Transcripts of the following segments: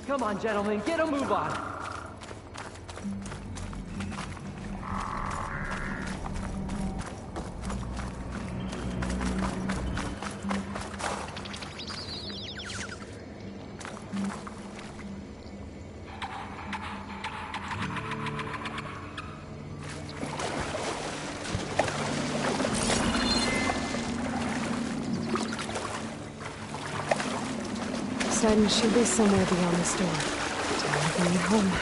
Come on, gentlemen, get a move on. Poseidon should be somewhere beyond this door. Time to bring it home.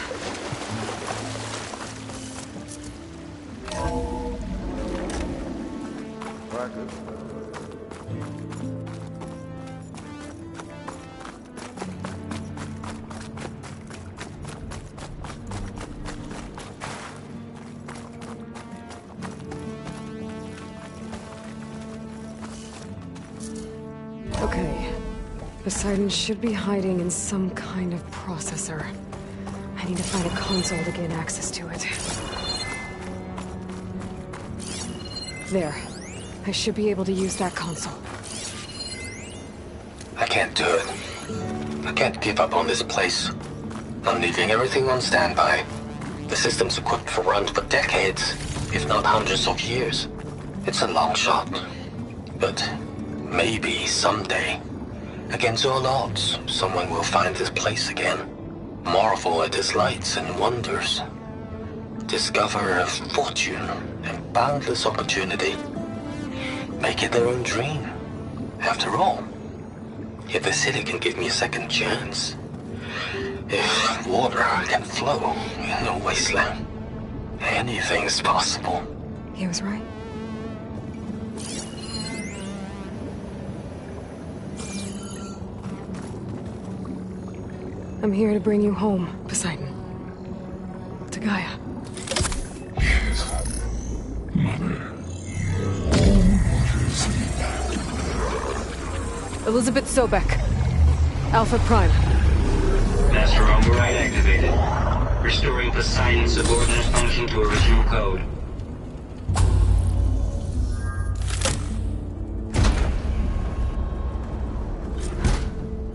Okay. Poseidon should be hiding in some kind of processor. I need to find a console to gain access to it. There. I should be able to use that console. I can't do it. I can't give up on this place. I'm leaving everything on standby. The system's equipped for runs for decades, if not hundreds of years. It's a long shot. But maybe someday, against all odds, someone will find this place again. Marvel at its lights and wonders. Discover a fortune and boundless opportunity. Make it their own dream. After all, if the city can give me a second chance, if water can flow in a wasteland, anything's possible. He was right. I'm here to bring you home, Poseidon. To Gaia. Mother. Elizabeth Sobek. Alpha Prime. Master override activated. Restoring Poseidon's subordinate function to original code.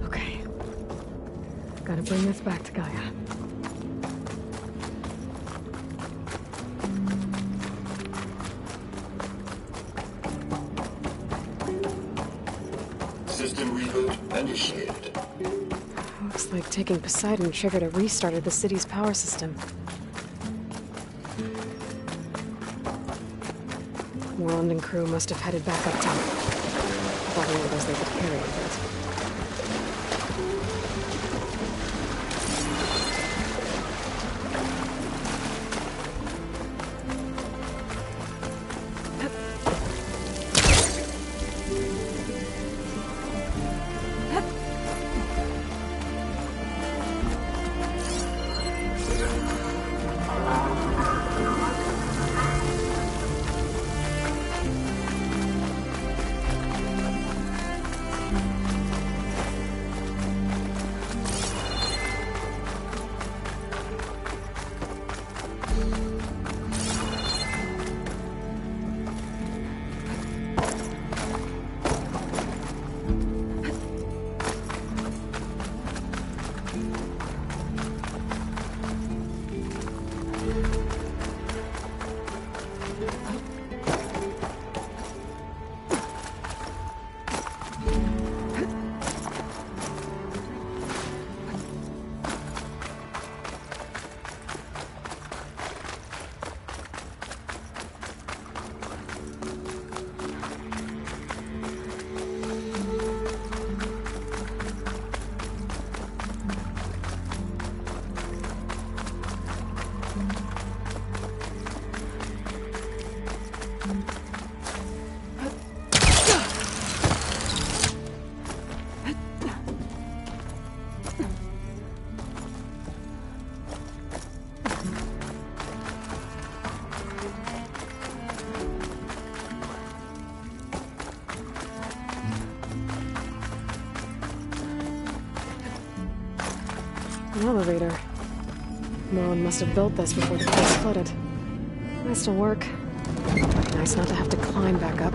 Okay. Gotta bring this back to Gaia. System reboot initiated. Looks like taking Poseidon triggered a restart of the city's power system. Moreland and crew must have headed back up top. Thought one of those they could carry a bit. An elevator. Moreland must have built this before the place flooded. Might still work. Nice not to have to climb back up.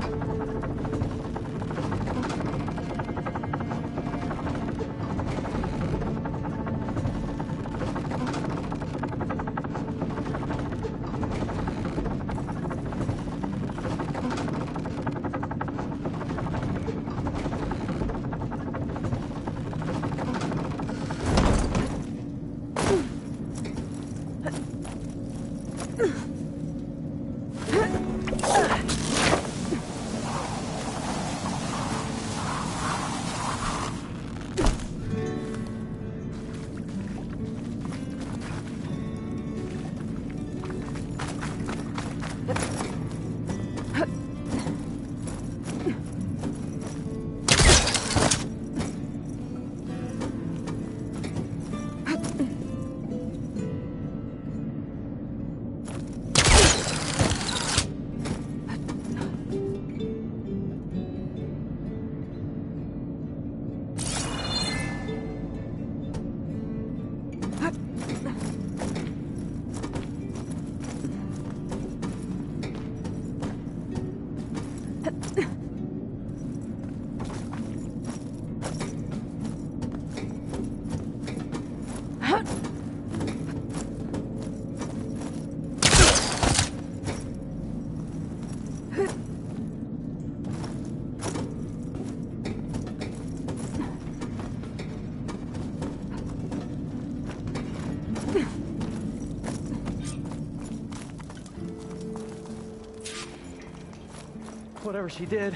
Whatever she did,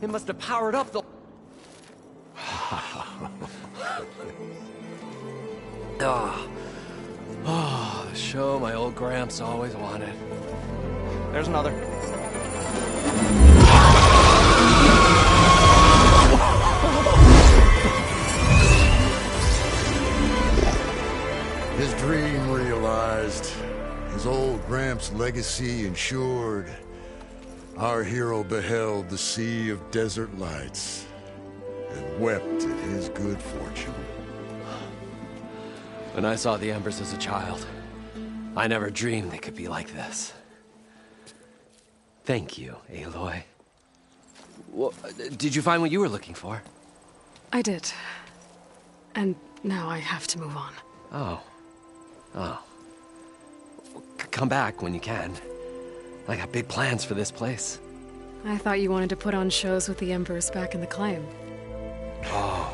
it must have powered up the... The show my old Gramps always wanted. There's another. His dream realized. His old Gramps' legacy ensured. Our hero beheld the sea of desert lights and wept at his good fortune. When I saw the Embers as a child, I never dreamed they could be like this. Thank you, Aloy. Well, did you find what you were looking for? I did. And now I have to move on. Oh. Oh. Come back when you can. I got big plans for this place. I thought you wanted to put on shows with the Embers back in the claim. Oh,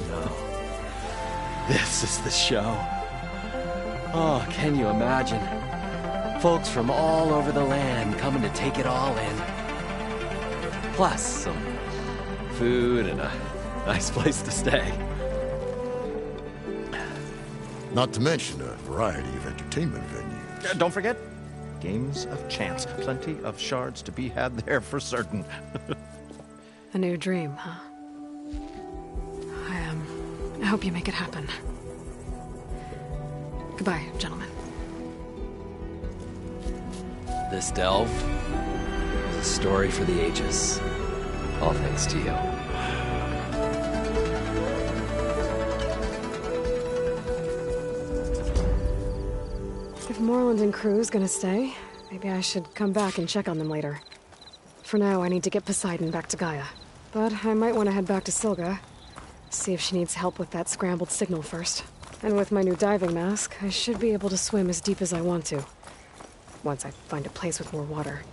no. This is the show. Oh, can you imagine? Folks from all over the land coming to take it all in. Plus some food and a nice place to stay. Not to mention a variety of entertainment venues. Don't forget, games of chance. Plenty of shards to be had there for certain. A new dream, huh? I hope you make it happen. Goodbye, gentlemen. This delve is a story for the ages. All thanks to you. If Moreland and crew's gonna stay, maybe I should come back and check on them later. For now, I need to get Poseidon back to Gaia. But I might want to head back to Silga. See if she needs help with that scrambled signal first. And with my new diving mask, I should be able to swim as deep as I want to. Once I find a place with more water.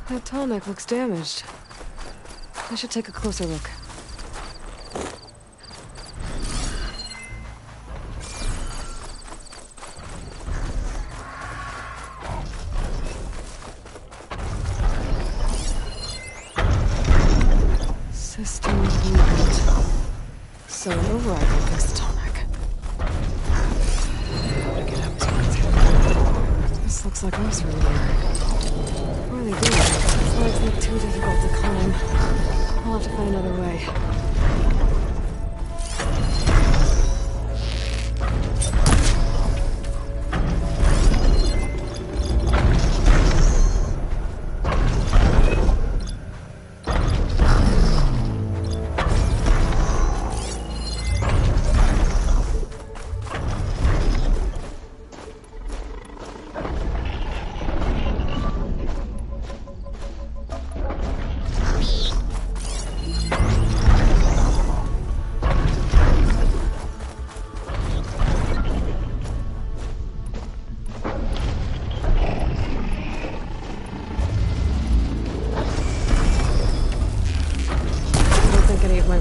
That tall neck looks damaged. I should take a closer look. System reboot. So no rival fix the tall neck. Gotta get up to it. This looks like us right here. Really do. These legs look too difficult to climb. I'll have to find another way.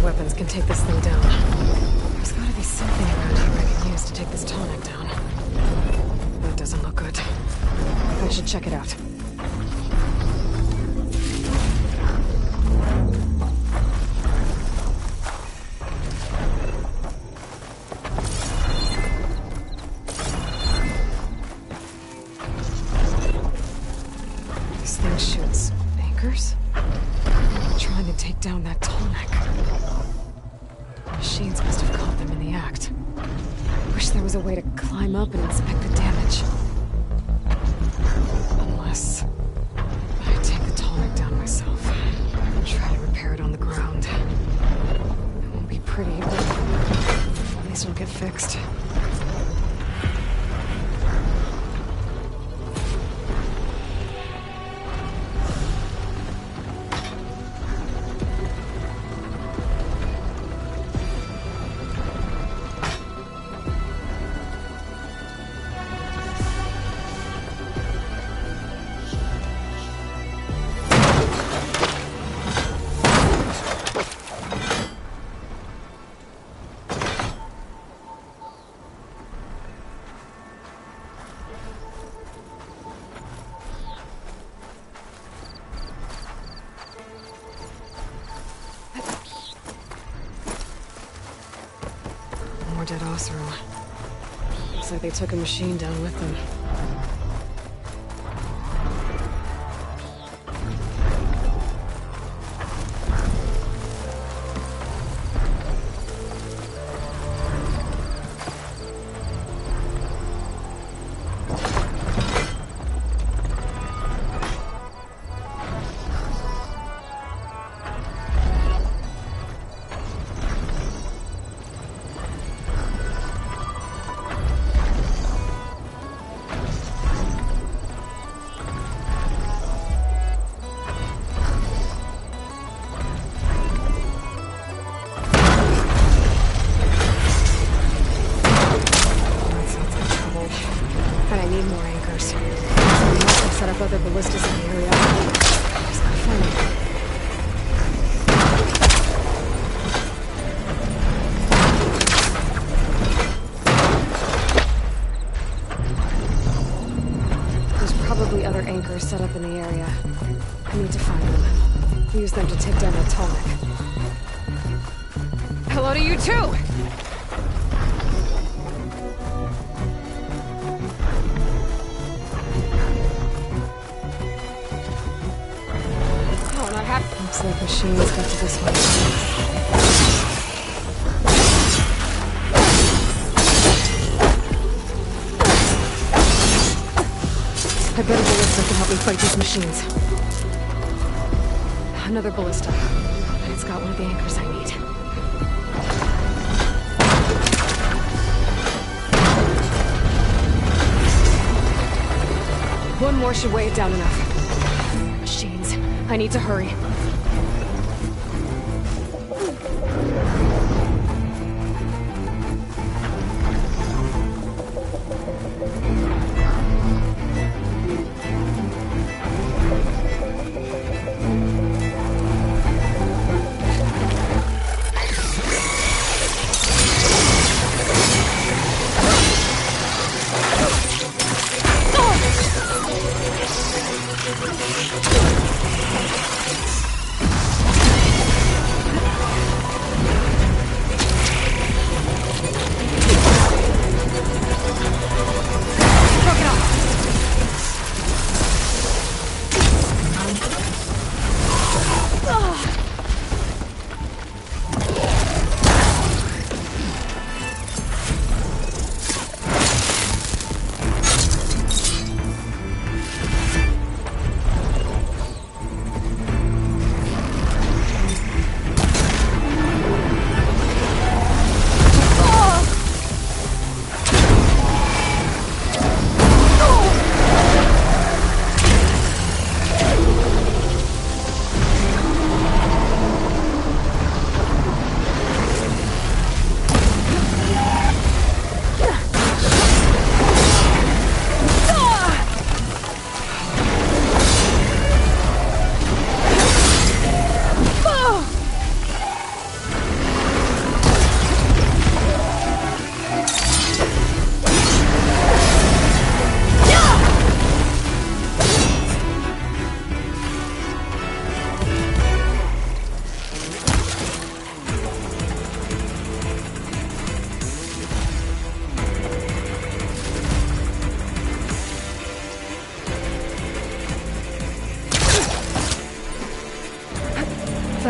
Weapons can take this thing down. There's gotta be something around here I can use to take this tonic down. That doesn't look good. I should check it out. This thing shoots anchors? Trying to take down that tonic. Machines must have caught them in the act. Wish there was a way to climb up and inspect the damage. Unless I take the tonic down myself and try to repair it on the ground. It won't be pretty, but at least it'll get fixed. More dead Oseram. Looks like they took a machine down with them. Set up other ballistas in the area. Just gotta find them. There's probably other anchors set up in the area. I need to find them. Use them to take down that tonic. Hello to you too! Looks like machines got to this one. I bet a ballista can help me fight these machines. Another ballista. It's got one of the anchors I need. One more should weigh it down enough. Machines. I need to hurry.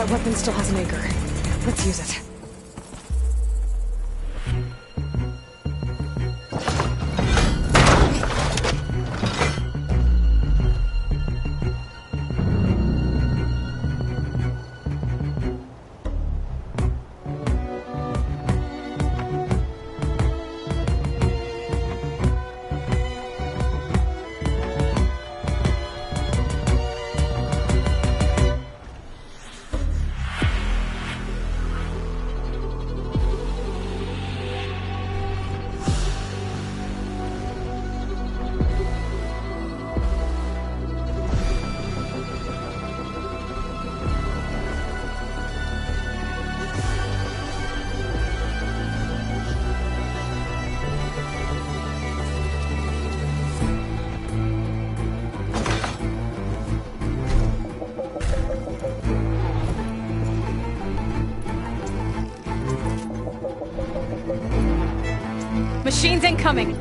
That weapon still has an anchor. Let's use it. Machines incoming!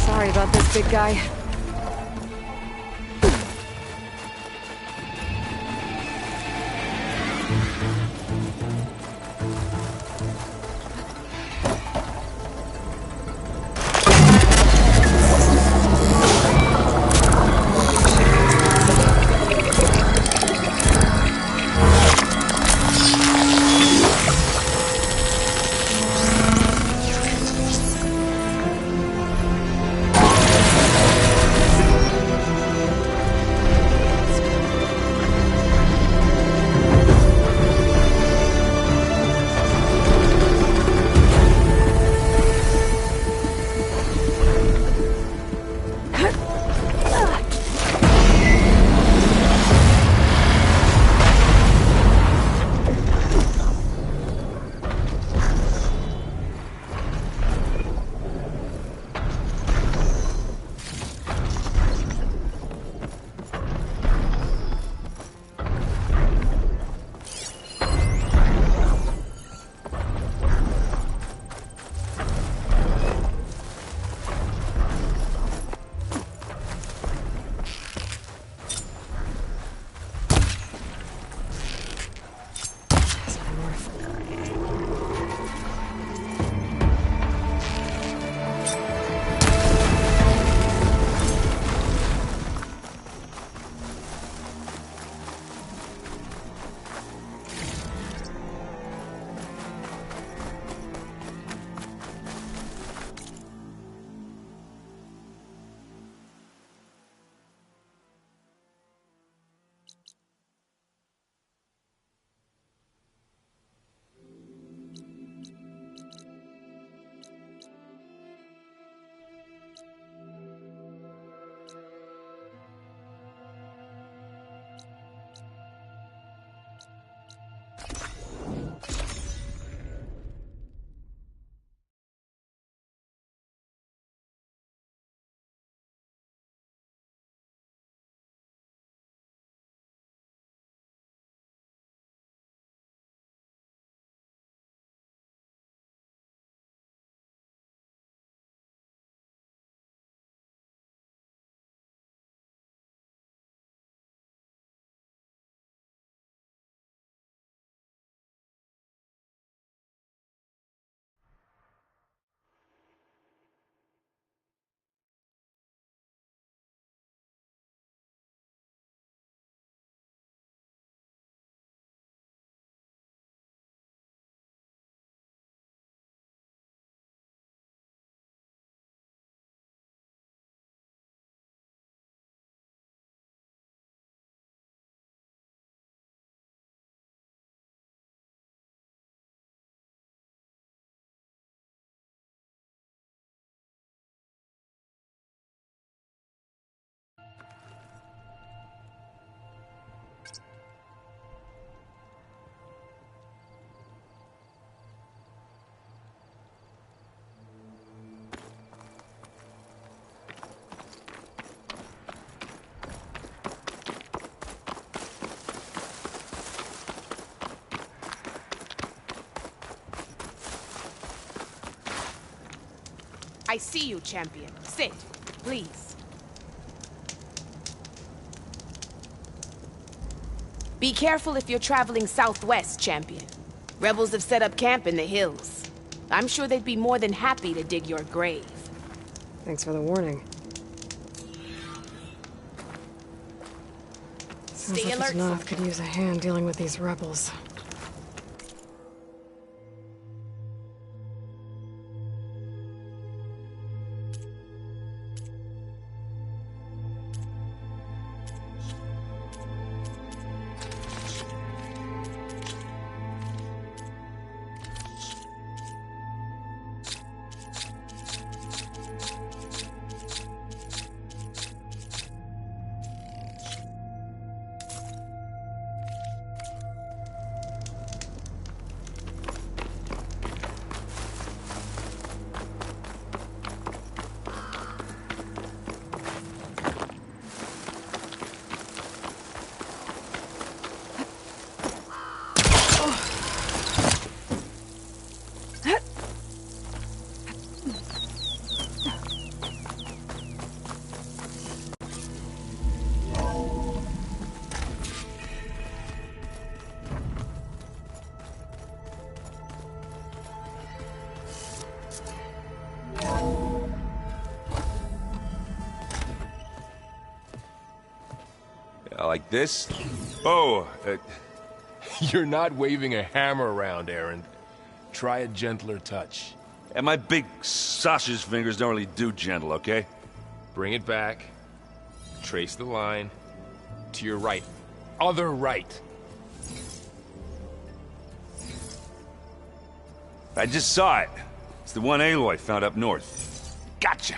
Sorry about this, big guy. I see you, champion. Sit, please. Be careful if you're traveling southwest, champion. Rebels have set up camp in the hills. I'm sure they'd be more than happy to dig your grave. Thanks for the warning. Sounds Stay like alert, Noth soldier. could use a hand dealing with these rebels. Like this? Oh, you're not waving a hammer around, Aaron. Try a gentler touch. And my big sausage fingers don't really do gentle, okay? Bring it back. Trace the line. To your right. Other right. I just saw it. It's the one Aloy found up north. Gotcha!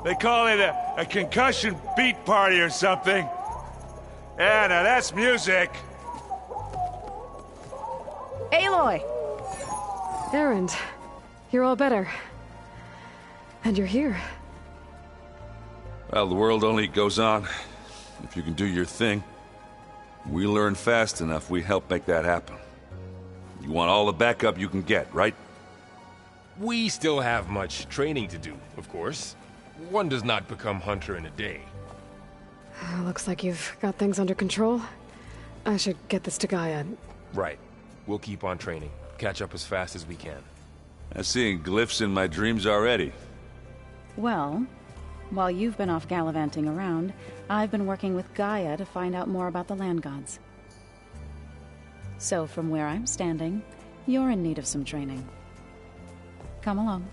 They call it a concussion beat party or something. Yeah, now that's music. Aloy! Erend, you're all better. And you're here. Well, the world only goes on if you can do your thing. We learn fast enough, we help make that happen. You want all the backup you can get, right? We still have much training to do, of course. One does not become hunter in a day. Looks like you've got things under control. I should get this to Gaia. Right. We'll keep on training. Catch up as fast as we can. I'm seeing glyphs in my dreams already. Well, while you've been off gallivanting around, I've been working with Gaia to find out more about the land gods. So from where I'm standing, you're in need of some training. Come along.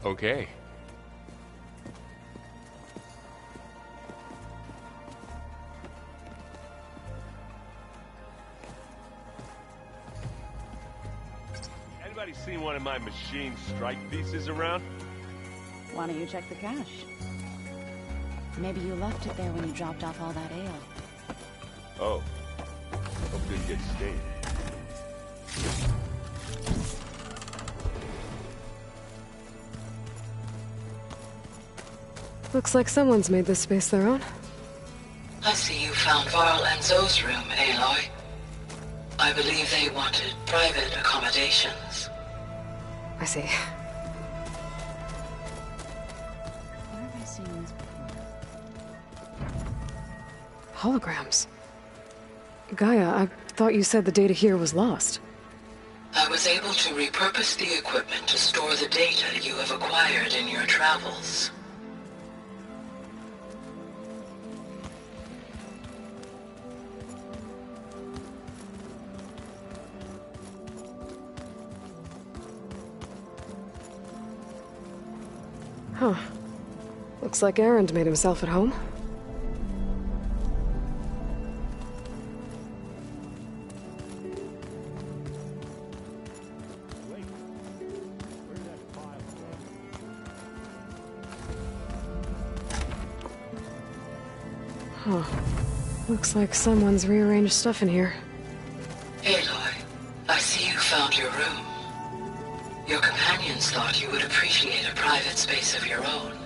Okay. Anybody seen one of my machine strike pieces around? Why don't you check the cache? Maybe you left it there when you dropped off all that ale. Oh. Hope it didn't get stained. Looks like someone's made this space their own. I see you found Varl and Zoe's room, Aloy. I believe they wanted private accommodations. I see. Where have I seen this before? Holograms. Gaia, I thought you said the data here was lost. I was able to repurpose the equipment to store the data you have acquired in your travels. Huh. Looks like Erend made himself at home. Huh. Looks like someone's rearranged stuff in here. Aloy, I see you found your room. Your companions thought you would appreciate a private space of your own.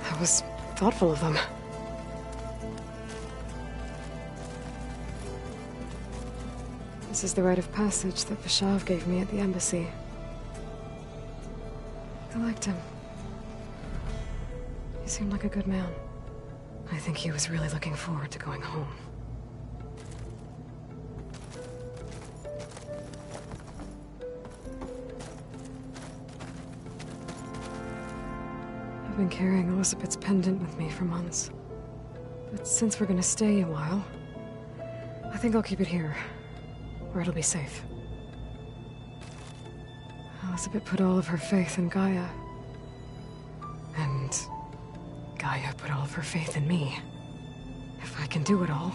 That was thoughtful of them. This is the rite of passage that Vashav gave me at the embassy. I liked him. He seemed like a good man. I think he was really looking forward to going home. I've been carrying Elizabeth's pendant with me for months. But since we're gonna stay a while, I think I'll keep it here, where it'll be safe. Elizabeth put all of her faith in Gaia. And Gaia put all of her faith in me. If I can do it all,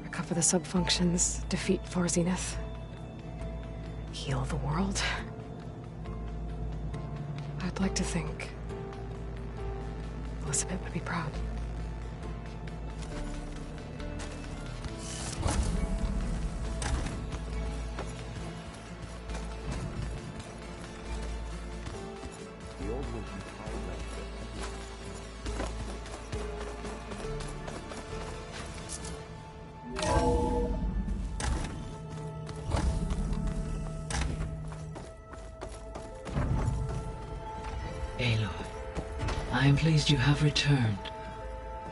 recover the sub-functions, defeat Zenith, heal the world, I'd like to think Elizabeth would be proud. I am pleased you have returned.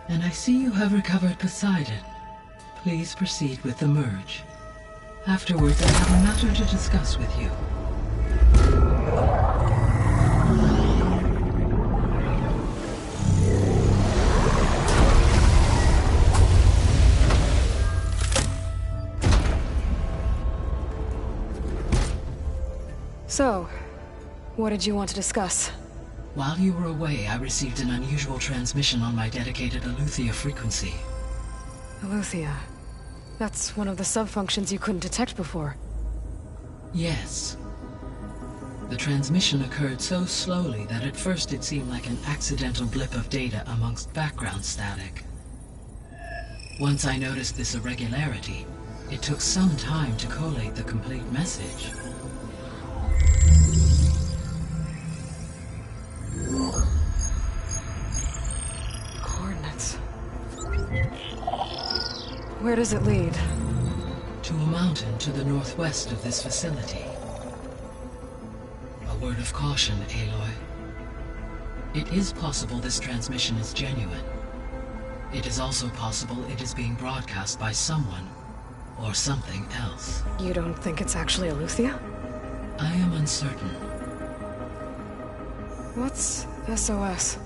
And I see you have recovered Poseidon. Please proceed with the merge. Afterwards, I have a matter to discuss with you. So, what did you want to discuss? While you were away, I received an unusual transmission on my dedicated Aletheia frequency. Aletheia? That's one of the sub-functions you couldn't detect before. Yes. The transmission occurred so slowly that at first it seemed like an accidental blip of data amongst background static. Once I noticed this irregularity, it took some time to collate the complete message. Coordinates. Where does it lead? To a mountain to the northwest of this facility. A word of caution, Aloy. It is possible this transmission is genuine. It is also possible it is being broadcast by someone or something else. You don't think it's actually Aletheia? I am uncertain. What's SOS?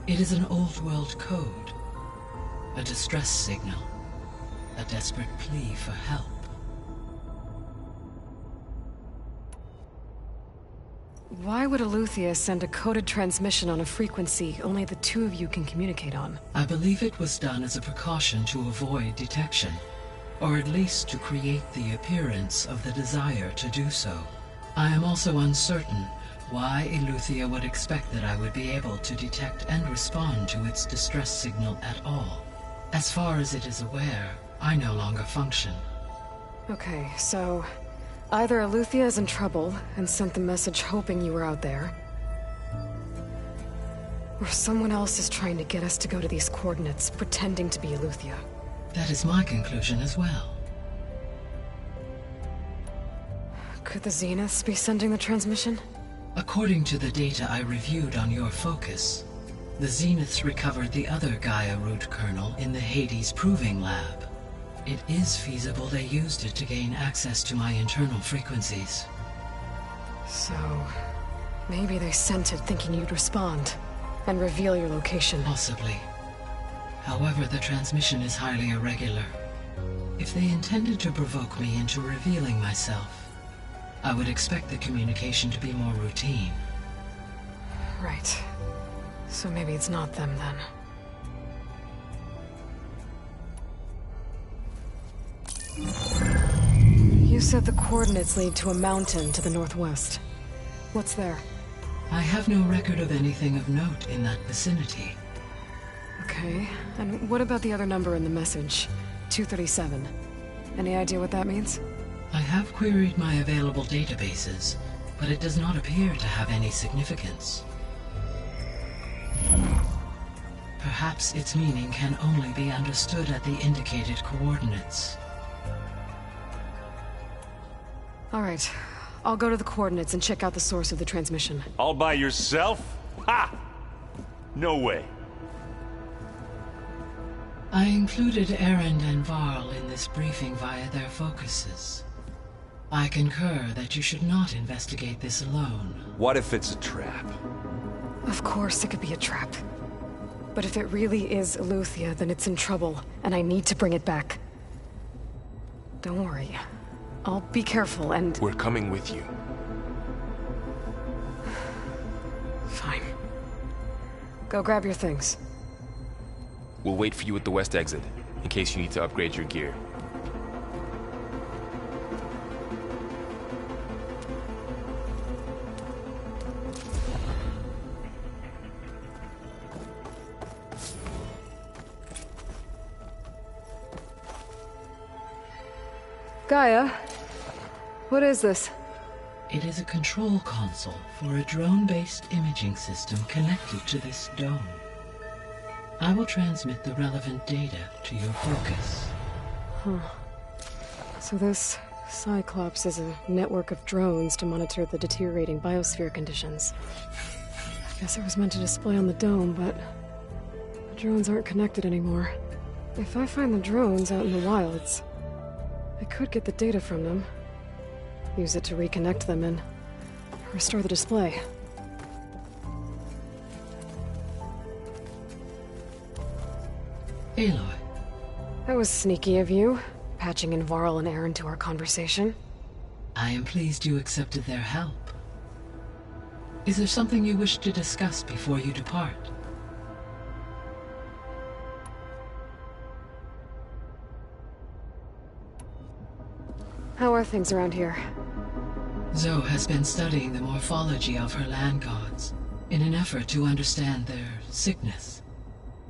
It is an old-world code. A distress signal. A desperate plea for help. Why would Aletheia send a coded transmission on a frequency only the two of you can communicate on? I believe it was done as a precaution to avoid detection, or at least to create the appearance of the desire to do so. I am also uncertain why Aletheia would expect that I would be able to detect and respond to its distress signal at all. As far as it is aware, I no longer function. Okay, so either Aletheia is in trouble and sent the message hoping you were out there, or someone else is trying to get us to go to these coordinates, pretending to be Aletheia. That is my conclusion as well. Could the Zeniths be sending the transmission? According to the data I reviewed on your focus, the Zeniths recovered the other Gaia root kernel in the Hades Proving Lab. It is feasible they used it to gain access to my internal frequencies. So, maybe they sent it thinking you'd respond and reveal your location. Possibly. However, the transmission is highly irregular. If they intended to provoke me into revealing myself, I would expect the communication to be more routine. Right. So maybe it's not them then. You said the coordinates lead to a mountain to the northwest. What's there? I have no record of anything of note in that vicinity. Okay, and what about the other number in the message? 237. Any idea what that means? I have queried my available databases, but it does not appear to have any significance. Perhaps its meaning can only be understood at the indicated coordinates. All right. I'll go to the coordinates and check out the source of the transmission. All by yourself? Ha! No way. I included Erend and Varl in this briefing via their focuses. I concur that you should not investigate this alone. What if it's a trap? Of course it could be a trap. But if it really is Eleuthia, then it's in trouble, and I need to bring it back. Don't worry. I'll be careful and... We're coming with you. Fine. Go grab your things. We'll wait for you at the west exit, in case you need to upgrade your gear. Gaia, what is this? It is a control console for a drone-based imaging system connected to this dome. I will transmit the relevant data to your focus. Huh. So this Cyclops is a network of drones to monitor the deteriorating biosphere conditions. I guess it was meant to display on the dome, but the drones aren't connected anymore. If I find the drones out in the wilds, I could get the data from them, use it to reconnect them and restore the display. Aloy. That was sneaky of you, patching in Varl and Erend to our conversation. I am pleased you accepted their help. Is there something you wish to discuss before you depart? How are things around here? Zoe has been studying the morphology of her land gods in an effort to understand their sickness.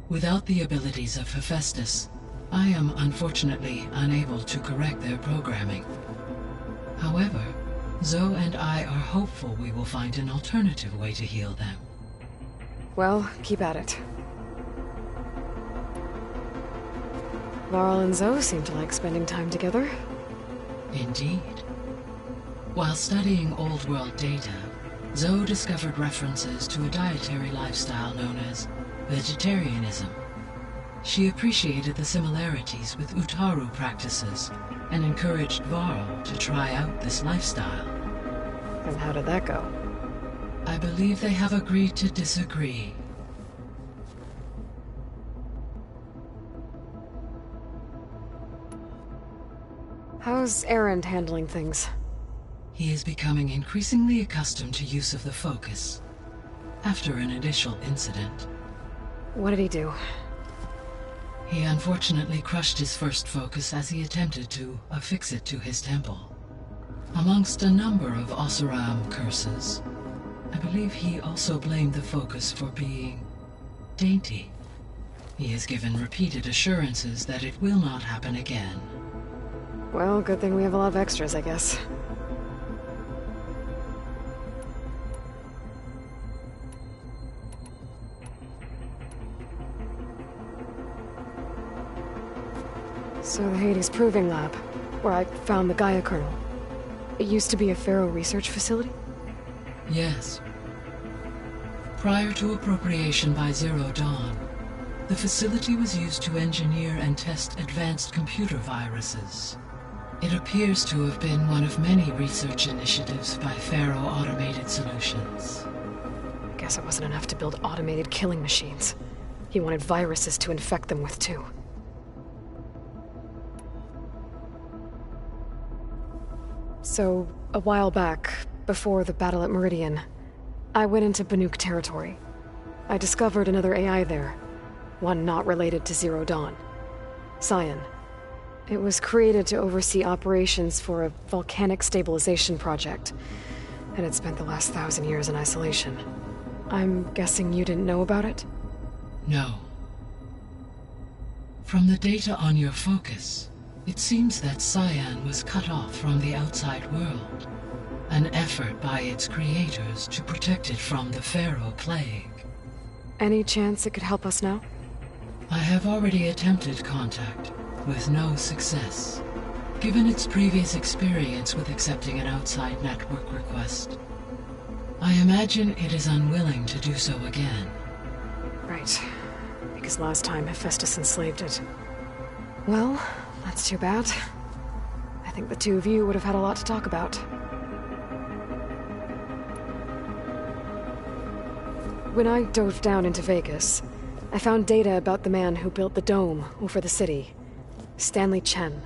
Without the abilities of Hephaestus, I am unfortunately unable to correct their programming. However, Zoe and I are hopeful we will find an alternative way to heal them. Well, keep at it. Varl and Zoe seem to like spending time together. Indeed. While studying Old World data, Zoe discovered references to a dietary lifestyle known as vegetarianism. She appreciated the similarities with Utaru practices and encouraged Varl to try out this lifestyle. And how did that go? I believe they have agreed to disagree. How's Erend handling things? He is becoming increasingly accustomed to use of the focus, after an initial incident. What did he do? He unfortunately crushed his first focus as he attempted to affix it to his temple. Amongst a number of Oseram curses, I believe he also blamed the focus for being dainty. He has given repeated assurances that it will not happen again. Well, good thing we have a lot of extras, I guess. So the Hades Proving Lab, where I found the Gaia kernel. It used to be a Pharaoh research facility? Yes. Prior to appropriation by Zero Dawn, the facility was used to engineer and test advanced computer viruses. It appears to have been one of many research initiatives by Pharaoh Automated Solutions. Guess it wasn't enough to build automated killing machines. He wanted viruses to infect them with, too. So, a while back, before the battle at Meridian, I went into Banuk territory. I discovered another AI there, one not related to Zero Dawn. Cyan. It was created to oversee operations for a volcanic stabilization project, and it spent the last 1,000 years in isolation. I'm guessing you didn't know about it? No. From the data on your focus, it seems that Cyan was cut off from the outside world, an effort by its creators to protect it from the Pharaoh Plague. Any chance it could help us now? I have already attempted contact, with no success. Given its previous experience with accepting an outside network request, I imagine it is unwilling to do so again. Right. Because last time Hephaestus enslaved it. Well, that's too bad. I think the two of you would have had a lot to talk about. When I dove down into Vegas, I found data about the man who built the dome over the city. Stanley Chen.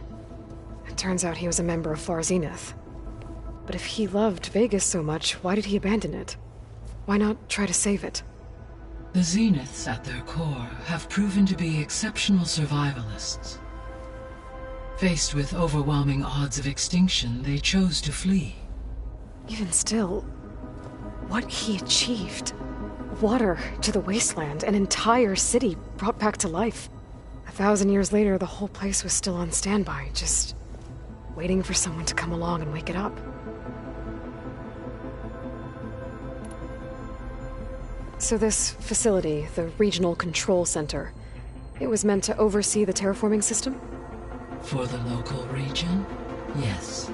It turns out he was a member of Far Zenith. But if he loved Vegas so much, why did he abandon it? Why not try to save it? The Zeniths, at their core, have proven to be exceptional survivalists. Faced with overwhelming odds of extinction, they chose to flee. Even still, what he achieved. Water to the wasteland, an entire city brought back to life. 1,000 years later, the whole place was still on standby, just waiting for someone to come along and wake it up. So this facility, the Regional Control Center, it was meant to oversee the terraforming system? For the local region, yes.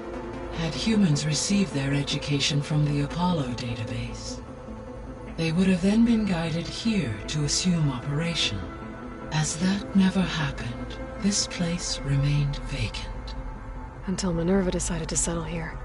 Had humans received their education from the Apollo database, they would have then been guided here to assume operation. As that never happened, this place remained vacant. Until Minerva decided to settle here.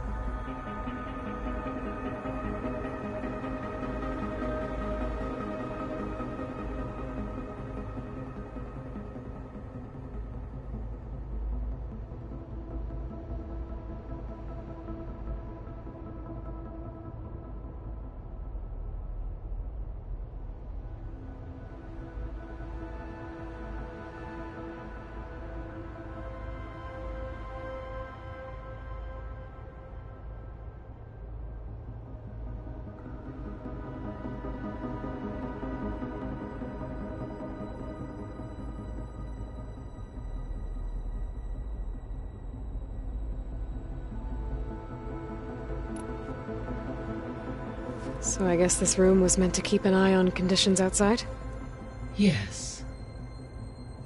So I guess this room was meant to keep an eye on conditions outside? Yes.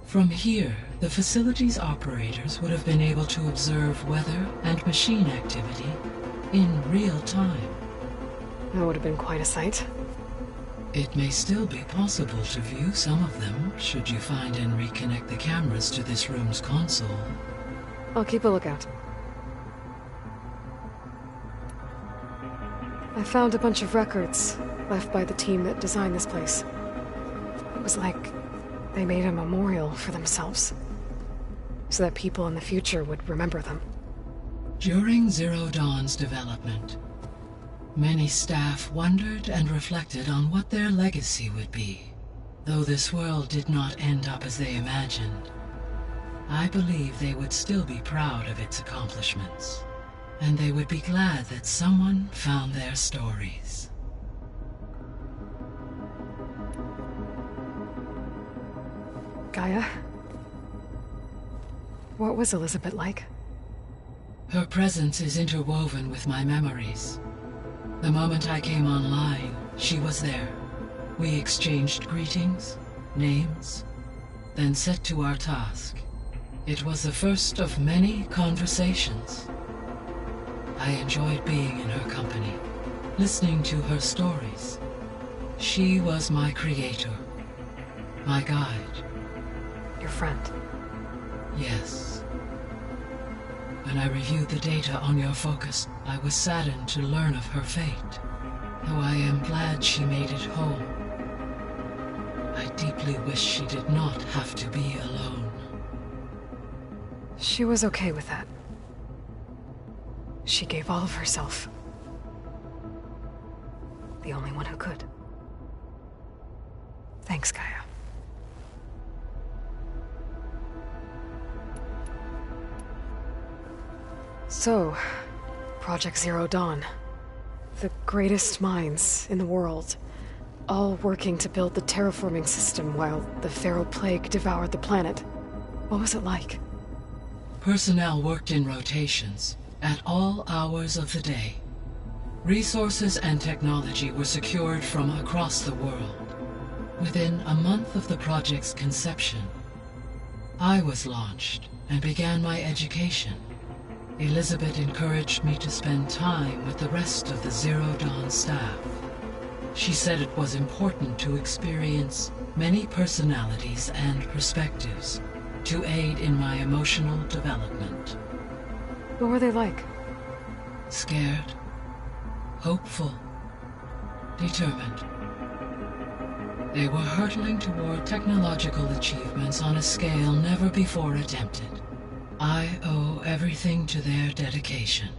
From here, the facility's operators would have been able to observe weather and machine activity in real time. That would have been quite a sight. It may still be possible to view some of them, should you find and reconnect the cameras to this room's console. I'll keep a lookout. I found a bunch of records left by the team that designed this place. It was like they made a memorial for themselves, so that people in the future would remember them. During Zero Dawn's development, many staff wondered and reflected on what their legacy would be. Though this world did not end up as they imagined, I believe they would still be proud of its accomplishments. And they would be glad that someone found their stories. Gaia? What was Elizabeth like? Her presence is interwoven with my memories. The moment I came online, she was there. We exchanged greetings, names, then set to our task. It was the first of many conversations. I enjoyed being in her company, listening to her stories. She was my creator, my guide. Your friend? Yes. When I reviewed the data on your focus, I was saddened to learn of her fate, though I am glad she made it home. I deeply wish she did not have to be alone. She was okay with that. She gave all of herself. The only one who could. Thanks, Gaia. So, Project Zero Dawn. The greatest minds in the world, all working to build the terraforming system while the Pharaoh Plague devoured the planet. What was it like? Personnel worked in rotations, at all hours of the day. Resources and technology were secured from across the world. Within a month of the project's conception, I was launched and began my education. Elizabeth encouraged me to spend time with the rest of the Zero Dawn staff. She said it was important to experience many personalities and perspectives to aid in my emotional development. What were they like? Scared, hopeful, determined. They were hurtling toward technological achievements on a scale never before attempted. I owe everything to their dedication.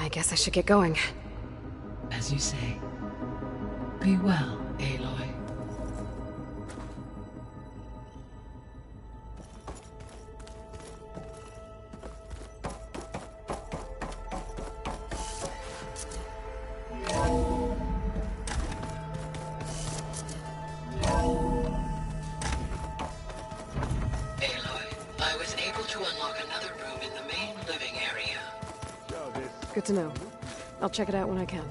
I guess I should get going. As you say. Be well, Aloy. I was able to unlock another room in the main living area. Good to know. I'll check it out when I can.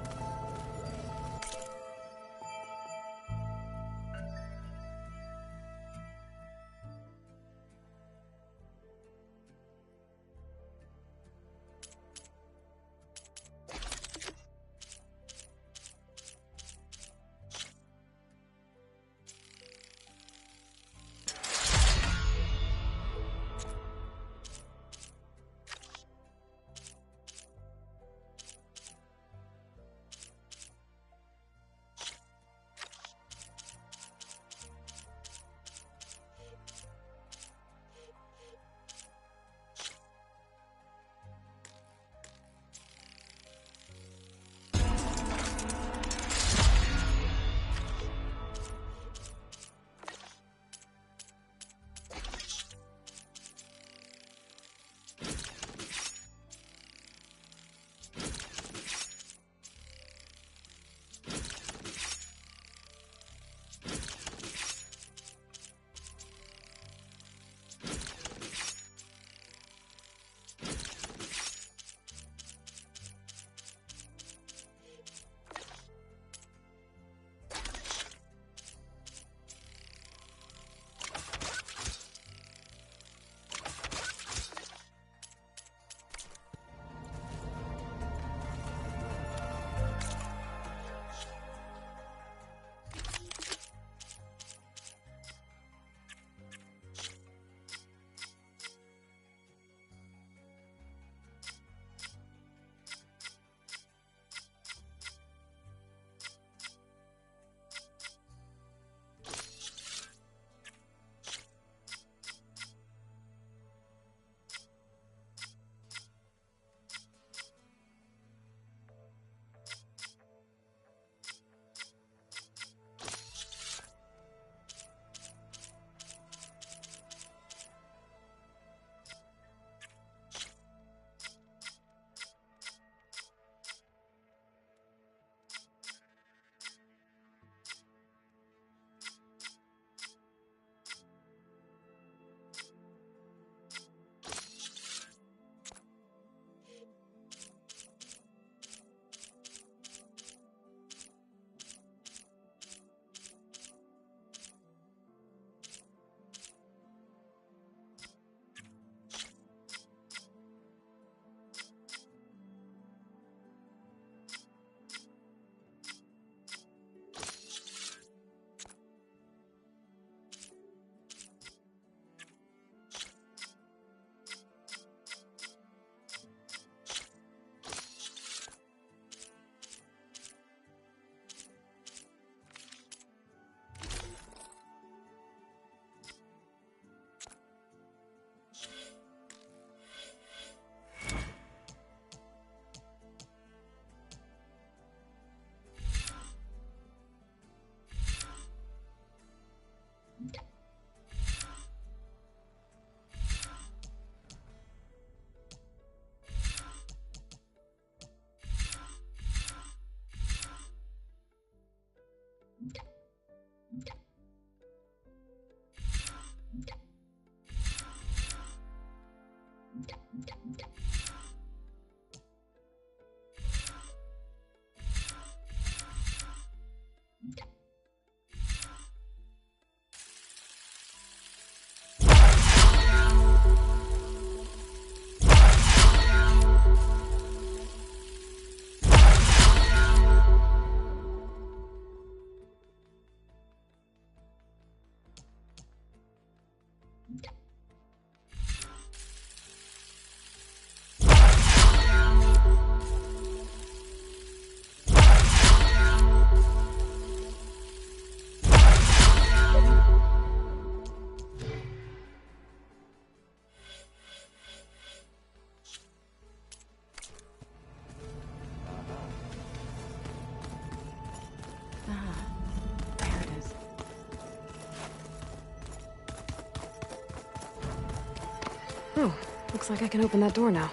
Oh, looks like I can open that door now.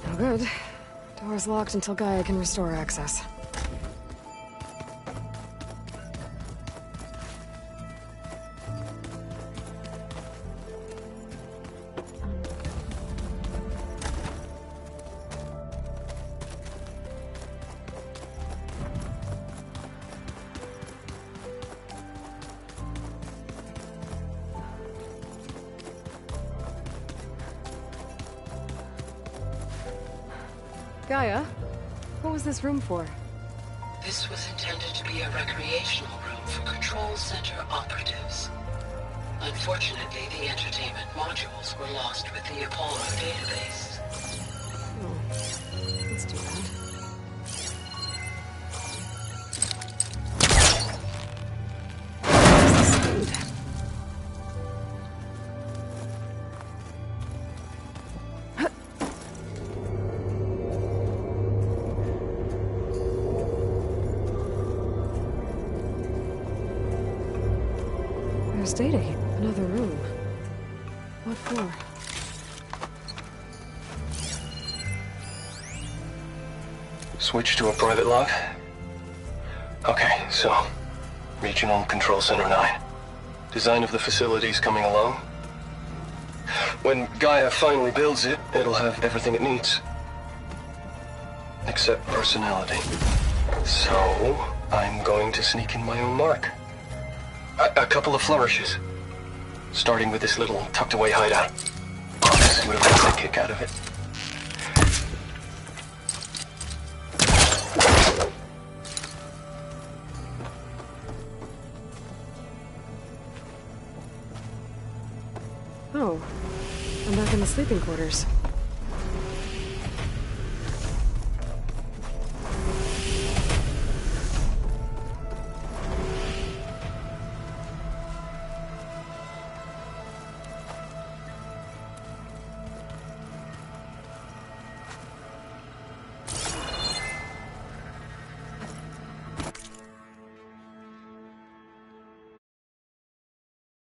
No good. Door's locked until Gaia can restore access. Gaia, what was this room for? This was intended to be a recreational room for Control Center operatives. Unfortunately, the entertainment modules were lost with the Apollo database. Oh, that's too bad. There's data here. Another room. What for? Switch to a private log? Okay, so... Regional Control Center 9. Design of the facility's coming along. When Gaia finally builds it, it'll have everything it needs. Except personality. So, I'm going to sneak in my own mark. A couple of flourishes. Starting with this little tucked-away hideout. I'll see what gets a kick out of it. Oh, I'm back in the sleeping quarters.